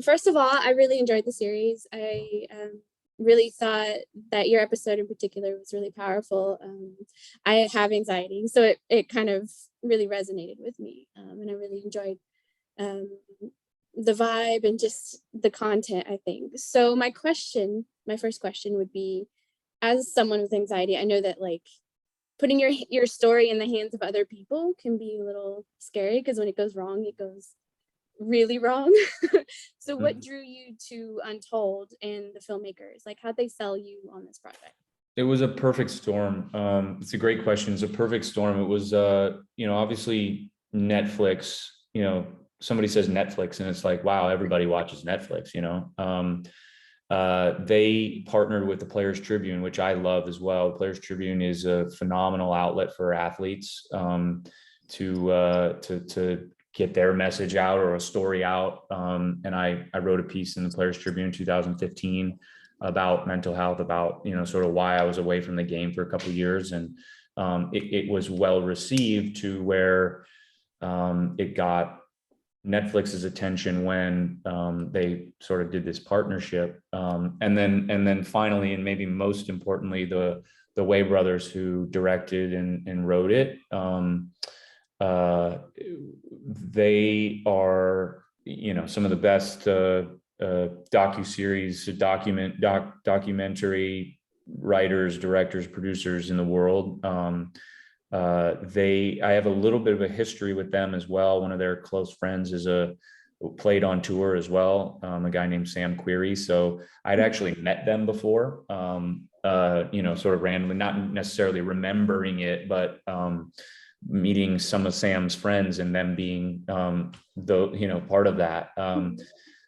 First of all, I really enjoyed the series. I really thought that your episode in particular was really powerful. I have anxiety, so it kind of really resonated with me, and I really enjoyed um, the vibe and just the content, I think. So my first question would be, as someone with anxiety, I know that like putting your story in the hands of other people can be a little scary because when it goes wrong, it goes really wrong. So what drew you to Untold and the filmmakers? Like, how'd they sell you on this project? It was a perfect storm. It's a great question. It's a perfect storm. It was, obviously Netflix, somebody says Netflix and it's like, wow, everybody watches Netflix. They partnered with the Players Tribune, which I love as well. The Players Tribune is a phenomenal outlet for athletes to get their message out or a story out. And I wrote a piece in the Players Tribune in 2015 about mental health, about, sort of why I was away from the game for a couple of years. And it was well received to where it got Netflix's attention when they sort of did this partnership. And then finally, and maybe most importantly, the Way brothers who directed and wrote it, they are, some of the best docuseries, documentary writers, directors, producers in the world. I have a little bit of a history with them as well. One of their close friends played on tour as well, a guy named Sam Query. So I'd actually met them before, sort of randomly, not necessarily remembering it, but meeting some of Sam's friends and them being part of that.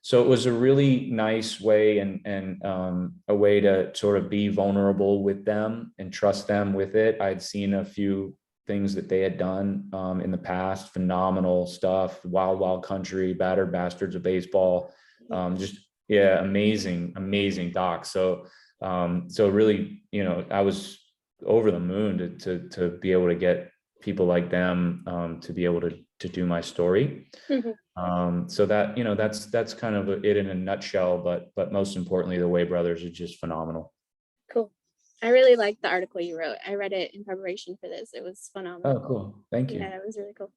So it was a really nice way and a way to sort of be vulnerable with them and trust them with it. I'd seen a few things that they had done in the past, phenomenal stuff, Wild Wild Country, Battered Bastards of Baseball, amazing docs. So really, I was over the moon to be able to get people like them to be able to do my story. So that, that's kind of it in a nutshell, but most importantly, the Way brothers are just phenomenal. Cool. I really liked the article you wrote. I read it in preparation for this. It was phenomenal. Oh, cool. Thank you. Yeah, it was really cool.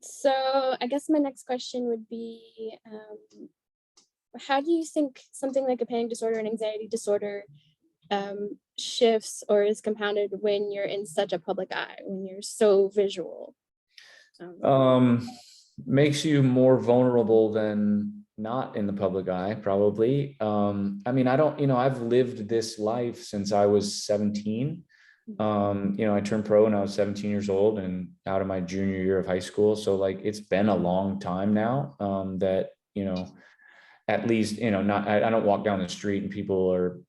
So I guess my next question would be, how do you think something like a panic disorder and anxiety disorder shifts or is compounded when you're in such a public eye, when you're so visual? Makes you more vulnerable than not in the public eye, probably. I mean, I've lived this life since I was 17. I turned pro when I was 17 years old and out of my junior year of high school. So like, it's been a long time now that, at least, not, I don't walk down the street and people are,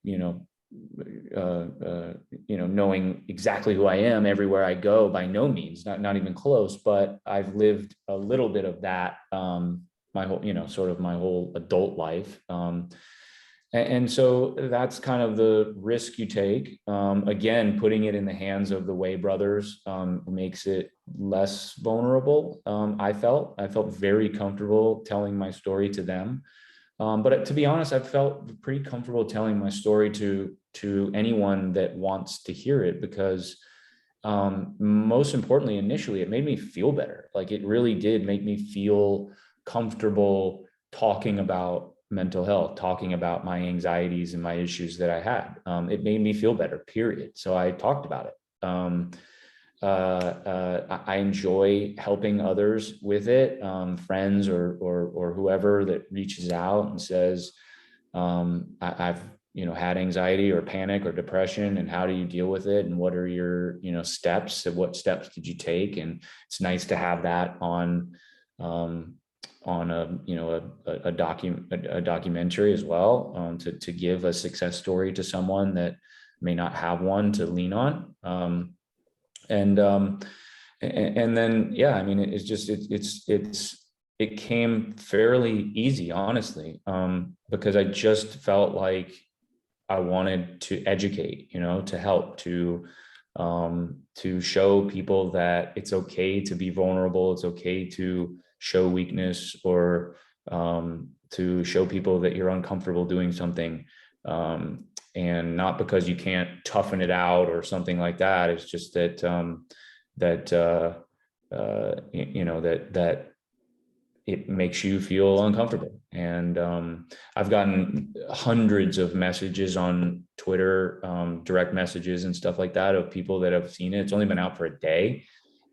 knowing exactly who I am everywhere I go, by no means, not even close, but I've lived a little bit of that, my whole, sort of my whole adult life. And so that's kind of the risk you take. Again, putting it in the hands of the Way brothers makes it less vulnerable. I felt very comfortable telling my story to them. But to be honest, I felt pretty comfortable telling my story to anyone that wants to hear it, because most importantly, initially, it made me feel better. Like, it really did make me feel comfortable talking about mental health, talking about my anxieties and my issues that I had. It made me feel better, period. So I talked about it. I enjoy helping others with it, friends or whoever that reaches out and says, I've had anxiety or panic or depression, and how do you deal with it, and what are your steps, and what steps did you take? And it's nice to have that on a documentary as well, to give a success story to someone that may not have one to lean on. And then, yeah, I mean, it came fairly easy, honestly, because I just felt like I wanted to educate, to help, to show people that it's okay to be vulnerable. It's okay to show weakness or to show people that you're uncomfortable doing something, and not because you can't toughen it out or something like that. It's just that that it makes you feel uncomfortable. And I've gotten hundreds of messages on Twitter, direct messages and stuff like that, of people that have seen it. It's only been out for a day.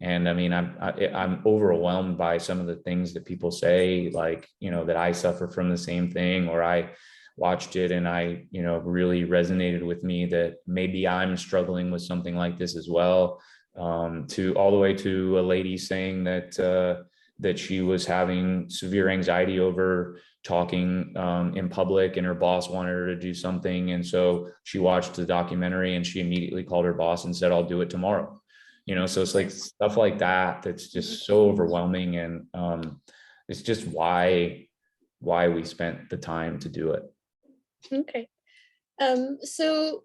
And I mean, I'm overwhelmed by some of the things that people say, like, that I suffer from the same thing, or I watched it and I, really resonated with me, that maybe I'm struggling with something like this as well. To all the way to a lady saying that she was having severe anxiety over talking in public, and her boss wanted her to do something. And so she watched the documentary and she immediately called her boss and said, "I'll do it tomorrow." So it's like stuff like that that's just so overwhelming. And it's just why we spent the time to do it. Okay. So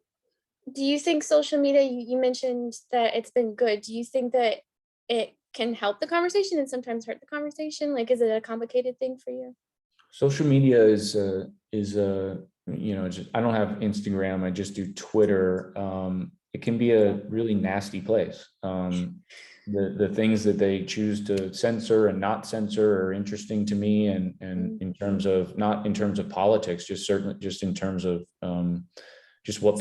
do you think social media, you mentioned that it's been good. Do you think that it can help the conversation and sometimes hurt the conversation? Like, is it a complicated thing for you? Social media is I don't have Instagram. I just do Twitter. It can be a really nasty place. The things that they choose to censor and not censor are interesting to me. And in terms of, not in terms of politics, just certainly just in terms of just what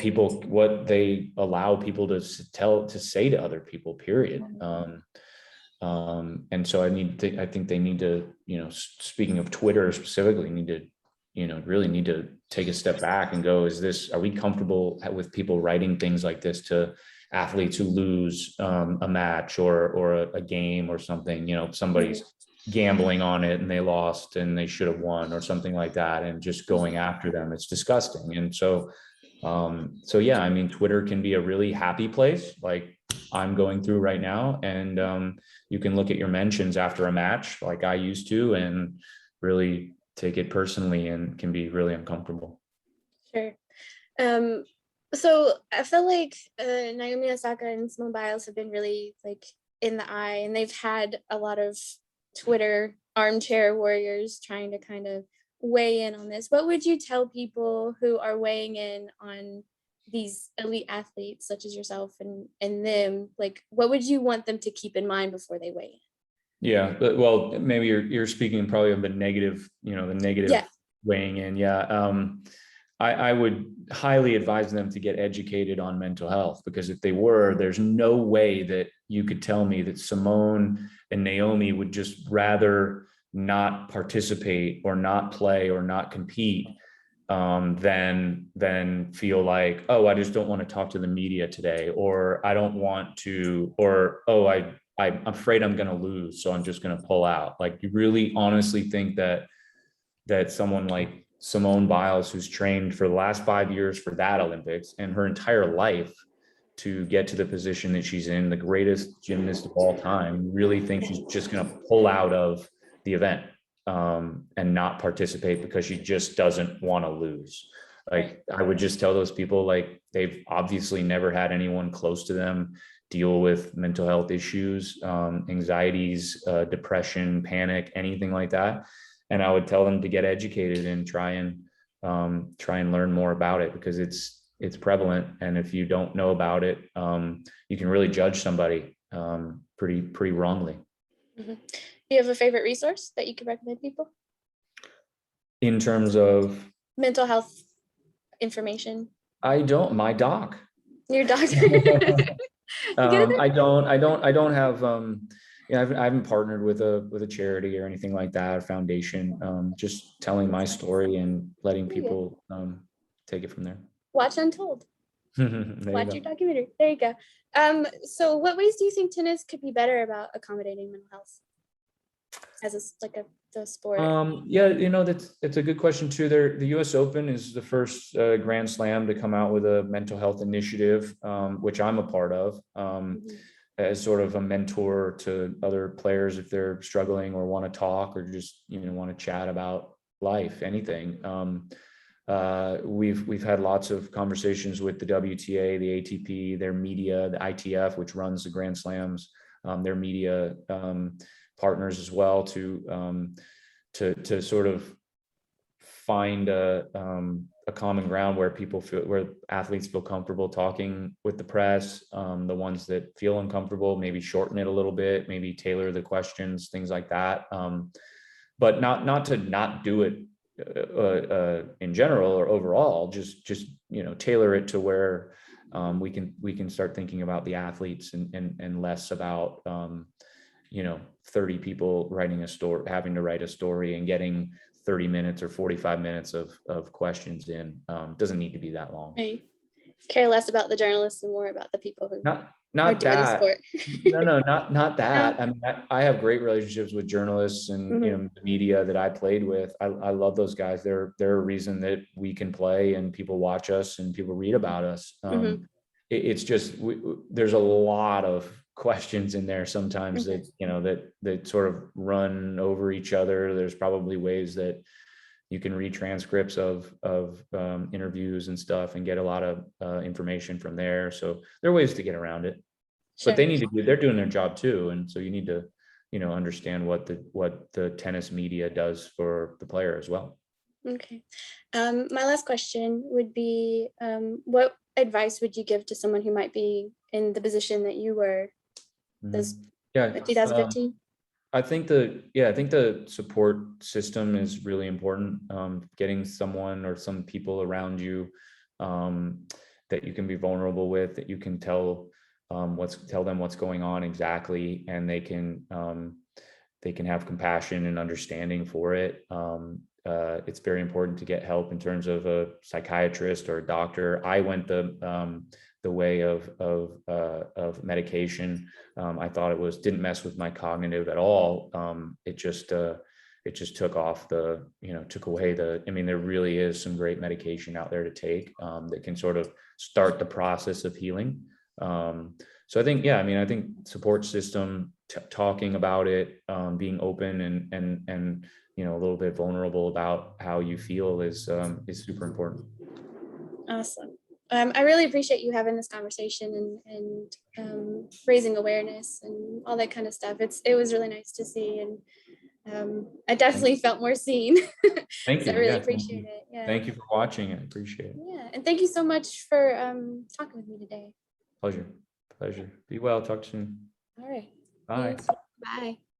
they allow people to say to other people, period. And so I think they need to, speaking of Twitter specifically, need to, really need to take a step back and go, are we comfortable with people writing things like this to athletes who lose a match or a game or something? Somebody's gambling on it and they lost and they should have won or something like that, and just going after them. It's disgusting. And so yeah, I mean, Twitter can be a really happy place, like I'm going through right now. And you can look at your mentions after a match like I used to, and really take it personally, and can be really uncomfortable. Sure. So I feel like Naomi Osaka and Simone Biles have been really like in the eye, and they've had a lot of Twitter armchair warriors trying to kind of weigh in on this. What would you tell people who are weighing in on these elite athletes such as yourself and them? Like, what would you want them to keep in mind before they weigh in? Yeah, but, well, maybe you're speaking probably of the negative, Yeah. weighing in. Yeah. I would highly advise them to get educated on mental health, because if they were, there's no way that you could tell me that Simone and Naomi would just rather not participate or not play or not compete, than feel like, oh, I just don't want to talk to the media today, or I don't want to, or, oh, I'm afraid I'm going to lose, so I'm just going to pull out. Like, you really honestly think that someone like Simone Biles, who's trained for the last 5 years for that Olympics and her entire life to get to the position that she's in, the greatest gymnast of all time, really think she's just going to pull out of the event, and not participate because she just doesn't want to lose? Like, I would just tell those people, like, they've obviously never had anyone close to them deal with mental health issues, anxieties, depression, panic, anything like that. And I would tell them to get educated and try and learn more about it, because it's prevalent. And if you don't know about it, you can really judge somebody pretty wrongly. Mm-hmm. Do you have a favorite resource that you could recommend people? In terms of mental health information? my doc. Your doctor? I don't have, I haven't partnered with a charity or anything like that, or foundation. Just telling my story and letting people take it from there. Watch Untold. Watch your documentary. There you go. So what ways do you think tennis could be better about accommodating mental health as a sport? Yeah, it's a good question too. The US Open is the first Grand Slam to come out with a mental health initiative, which I'm a part of, as sort of a mentor to other players if they're struggling or want to talk, or just want to chat about life, anything. We've had lots of conversations with the WTA, the ATP, their media, the ITF, which runs the Grand Slams, their media partners as well, to to sort of find a common ground where where athletes feel comfortable talking with the press. The ones that feel uncomfortable, maybe shorten it a little bit, maybe tailor the questions, things like that. But not to not do it in general or overall, just tailor it to where we can start thinking about the athletes and less about 30 people writing a story, having to write a story and getting 30 minutes or 45 minutes of questions in. Doesn't need to be that long. Right. Care less about the journalists and more about the people who Not are doing the that. sport. No, not that. No? I mean, I have great relationships with journalists and the media that I played with. I love those guys. They're a reason that we can play and people watch us and people read about us. It's just there's a lot of questions in there sometimes that sort of run over each other. There's probably ways that you can read transcripts of interviews and stuff and get a lot of information from there. So there are ways to get around it, Sure. but they're doing their job too. And so you need to, understand what the tennis media does for the player as well. Okay. My last question would be, what advice would you give to someone who might be in the position that you were this 2015? I think the support system is really important. Getting someone or some people around you that you can be vulnerable with, that you can tell them what's going on exactly, and they can have compassion and understanding for it. It's very important to get help in terms of a psychiatrist or a doctor. I went the way of medication. I thought didn't mess with my cognitive at all. It just took away there really is some great medication out there to take that can sort of start the process of healing. So I think support system, talking about it, being open and a little bit vulnerable about how you feel is super important. Awesome. I really appreciate you having this conversation and raising awareness and all that kind of stuff. It was really nice to see, and I definitely felt more seen. Thank So you. I really appreciate it. Yeah. Thank you for watching. I appreciate it. Yeah, and thank you so much for talking with me today. Pleasure. Be well. Talk soon. All right. Bye. Thanks. Bye.